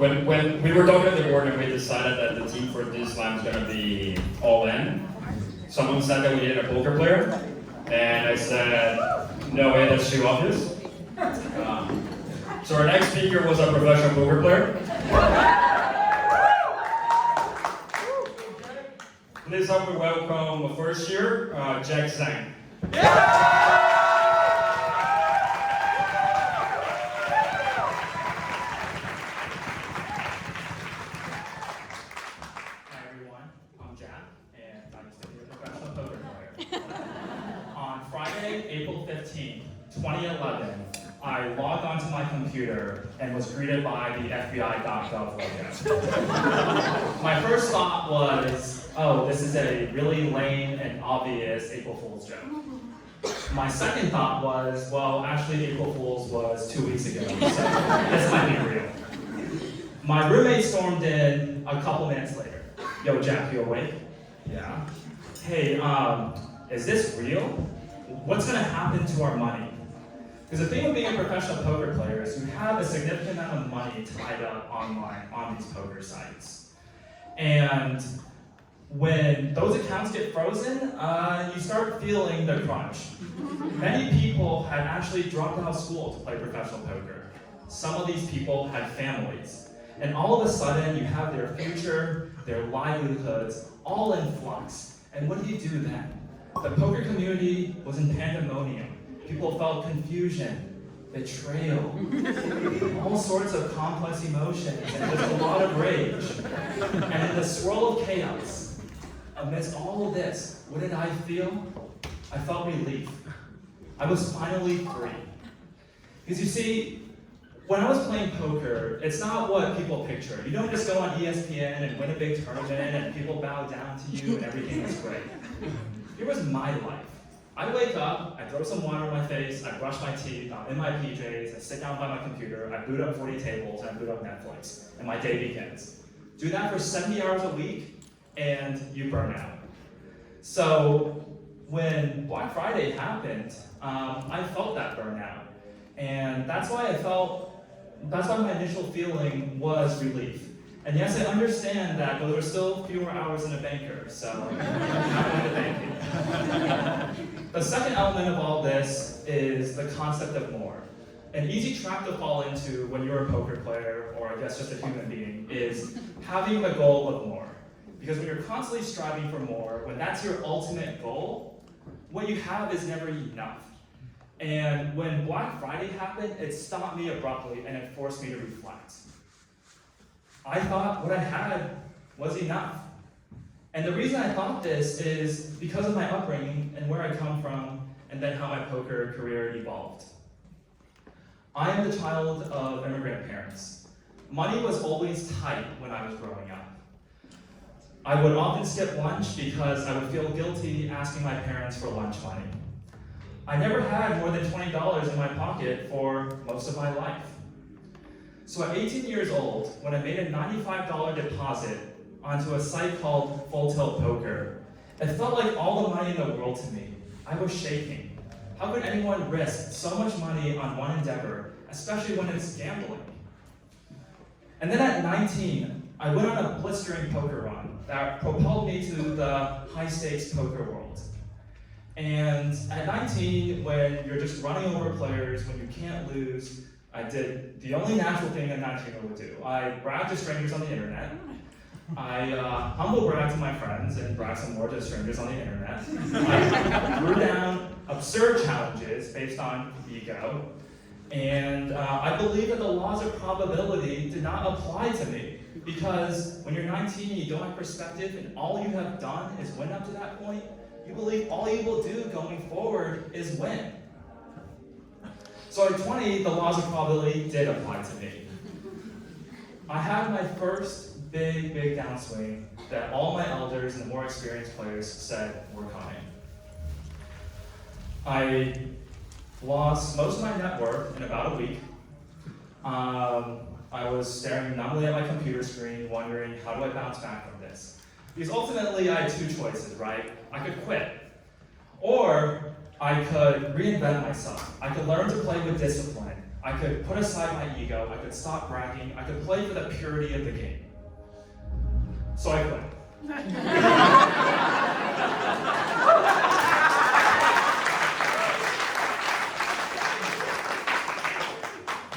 When we were talking at the board and we decided that the team for this slam is going to be all in, someone said that we needed a poker player, and I said, no way, that's too obvious. So our next speaker was a professional poker player. Please help me welcome the first year, Zhang. Friday, April 15th, 2011, I logged onto my computer and was greeted by the FBI.gov logo. My first thought was, oh, this is a really lame and obvious April Fool's joke. My second thought was, well, actually April Fool's was 2 weeks ago, so this might be real. My roommate stormed in a couple minutes later. Yo, Jack, you awake? Yeah. Hey, is this real? What's going to happen to our money? Because the thing with being a professional poker player is you have a significant amount of money tied up online on these poker sites. And when those accounts get frozen, you start feeling the crunch. Many people had actually dropped out of school to play professional poker. Some of these people had families. And all of a sudden, you have their future, their livelihoods, all in flux. And what do you do then? The poker community was in pandemonium. People felt confusion, betrayal, all sorts of complex emotions, and just a lot of rage. And in the swirl of chaos, amidst all of this, what did I feel? I felt relief. I was finally free. Because you see, when I was playing poker, it's not what people picture. You don't just go on ESPN and win a big tournament and people bow down to you and everything is great. Here was my life. I wake up, I throw some water on my face, I brush my teeth, I'm in my PJs, I sit down by my computer, I boot up 40 tables, and I boot up Netflix, and my day begins. Do that for 70 hours a week, and you burn out. So when Black Friday happened, I felt that burnout. And that's why my initial feeling was relief. And yes, I understand that those are still fewer hours than a banker, so I'm not going to thank you. The second element of all this is the concept of more. An easy trap to fall into when you're a poker player, or I guess just a human being, is having the goal of more. Because when you're constantly striving for more, when that's your ultimate goal, what you have is never enough. And when Black Friday happened, it stopped me abruptly and it forced me to reflect. I thought what I had was enough. And the reason I thought this is because of my upbringing and where I come from, and then how my poker career evolved. I am the child of immigrant parents. Money was always tight when I was growing up. I would often skip lunch because I would feel guilty asking my parents for lunch money. I never had more than $20 in my pocket for most of my life. So at 18 years old, when I made a $95 deposit onto a site called Full Tilt Poker, it felt like all the money in the world to me. I was shaking. How could anyone risk so much money on one endeavor, especially when it's gambling? And then at 19, I went on a blistering poker run that propelled me to the high-stakes poker world. And at 19, when you're just running over players, when you can't lose, I did the only natural thing a 19-year-old would do. I bragged to strangers on the internet. I humble bragged to my friends and bragged some more to strangers on the internet. I threw down absurd challenges based on ego. And I believe that the laws of probability did not apply to me. Because when you're 19, you don't have perspective, and all you have done is win up to that point, you believe all you will do going forward is win. So at 20, the laws of probability did apply to me. I had my first big downswing that all my elders and the more experienced players said were coming. I lost most of my net worth in about a week. I was staring numbly at my computer screen, wondering, how do I bounce back from this? Because ultimately, I had two choices, right? I could quit, or I could reinvent myself. I could learn to play with discipline. I could put aside my ego, I could stop bragging, I could play for the purity of the game. So I quit.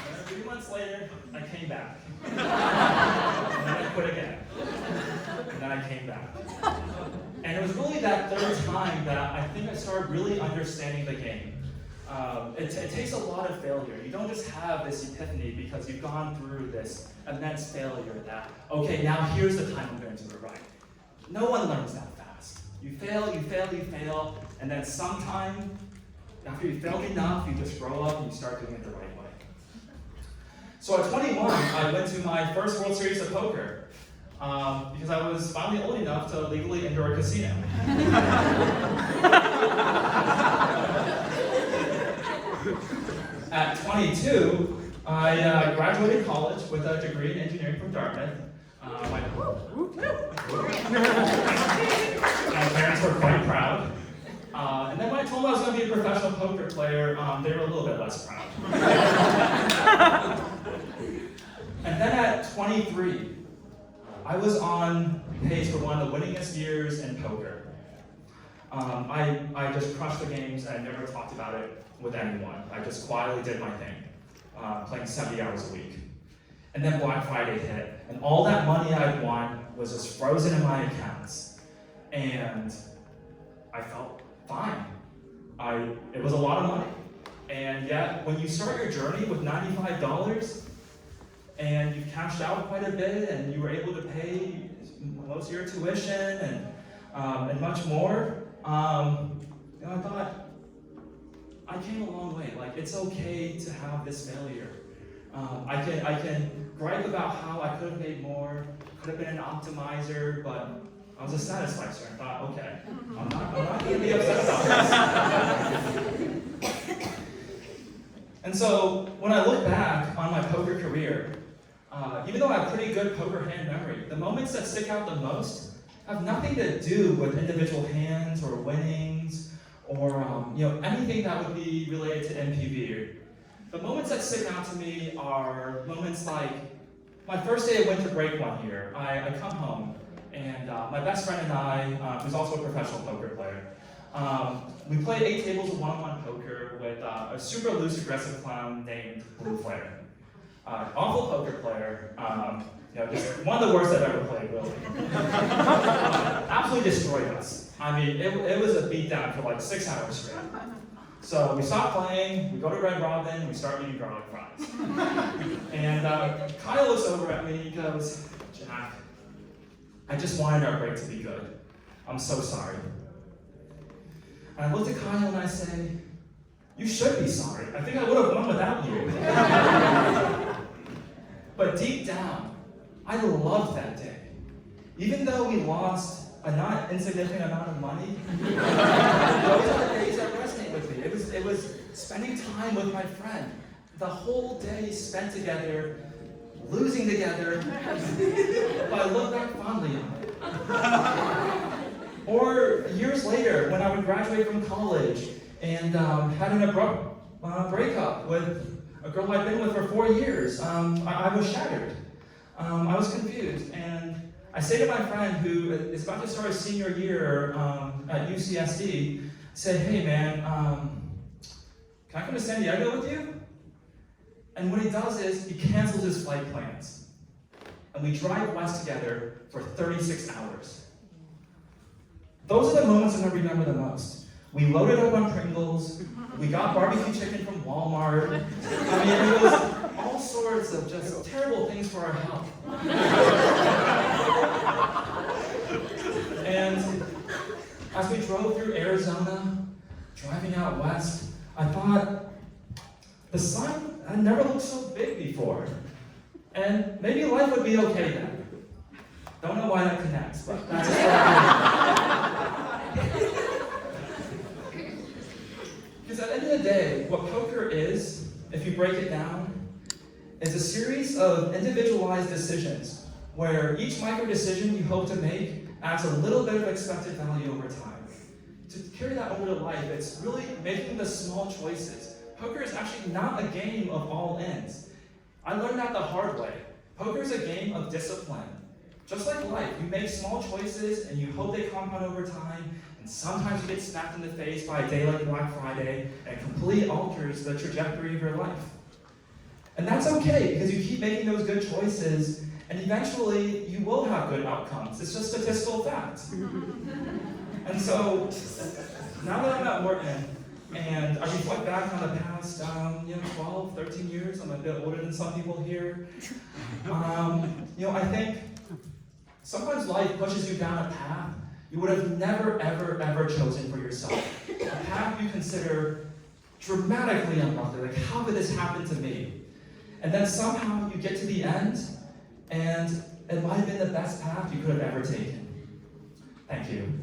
And 3 months later, I came back. And then I quit again. And then I came back. And it was really that third time that I think I started really understanding the game. It takes a lot of failure. You don't just have this epiphany because you've gone through this immense failure that, okay, now here's the time I'm going to do it right. No one learns that fast. You fail, you fail, you fail, and then sometime, after you failed enough, you just grow up and you start doing it the right way. So at 21, I went to my first World Series of Poker because I was finally old enough to legally enter a casino. At 22, I graduated college with a degree in engineering from Dartmouth. My parents were quite proud. And then when I told them I was going to be a professional poker player, they were a little bit less proud. And then at 23, I was on pace for one of the winningest years in poker. I just crushed the games and I never talked about it with anyone. I just quietly did my thing, playing 70 hours a week. And then Black Friday hit, and all that money I'd won was just frozen in my accounts. And I felt fine. It was a lot of money. And yet, when you start your journey with $95, and you've cashed out quite a bit, and you were able to pay most of your tuition and much more, I thought, I came a long way. Like, it's okay to have this failure. I can gripe about how I could have made more, could have been an optimizer, but I was a satisficer and thought, okay, I'm not going to be upset about this. And so when I look back on my poker career, even though I have pretty good poker hand memory, the moments that stick out the most have nothing to do with individual hands or winnings or anything that would be related to MPV. The moments that stick out to me are moments like my first day of winter break one year. I come home and my best friend and I, who's also a professional poker player, we played 8 tables of one-on-one poker with a super loose, aggressive clown named Blue Flare. Awful poker player, just one of the worst I've ever played, really. Absolutely destroyed us. I mean, it was a beatdown for like 6 hours straight. So we stop playing, we go to Red Robin, we start eating garlic fries. And Kyle looks over at me and he goes, "Jack, I just wanted our break to be good. I'm so sorry." And I looked at Kyle and I say, "You should be sorry. I think I would have won without you." But deep down, I loved that day. Even though we lost a not insignificant amount of money, those are the days that resonate with me. It was spending time with my friend. The whole day spent together, losing together, but I look back fondly on it. Or years later, when I would graduate from college and had an abrupt breakup with a girl I'd been with for 4 years, I was shattered. I was confused, and I say to my friend who is about to start his senior year at UCSD, say, "Hey man, can I come to San Diego with you?" And what he does is he cancels his flight plans, and we drive west together for 36 hours. Those are the moments I'm going to remember the most. We loaded up on Pringles, we got barbecue chicken from Walmart. I mean, it was all sorts of just terrible things for our health. And as we drove through Arizona, driving out west, I thought, the sun had never looked so big before. And maybe life would be okay then. Don't know why that connects, but that's because at the end of the day, what poker is, if you break it down, is a series of individualized decisions where each micro decision you hope to make adds a little bit of expected value over time. To carry that over to life, it's really making the small choices poker is actually not a game of all ends. I learned that the hard way. Poker is a game of discipline. Just like life, you make small choices and you hope they compound over time, and sometimes you get smacked in the face by a day like Black Friday, and it completely alters the trajectory of your life. And that's okay, because you keep making those good choices, and eventually you will have good outcomes. It's just statistical fact. And so, now that I'm at Wharton, and I reflect back on the past 12, 13 years, I'm a bit older than some people here, I think sometimes life pushes you down a path you would have never, ever, ever chosen for yourself. A path you consider dramatically unlucky, like how did this happen to me? And then somehow you get to the end, and it might have been the best path you could have ever taken. Thank you.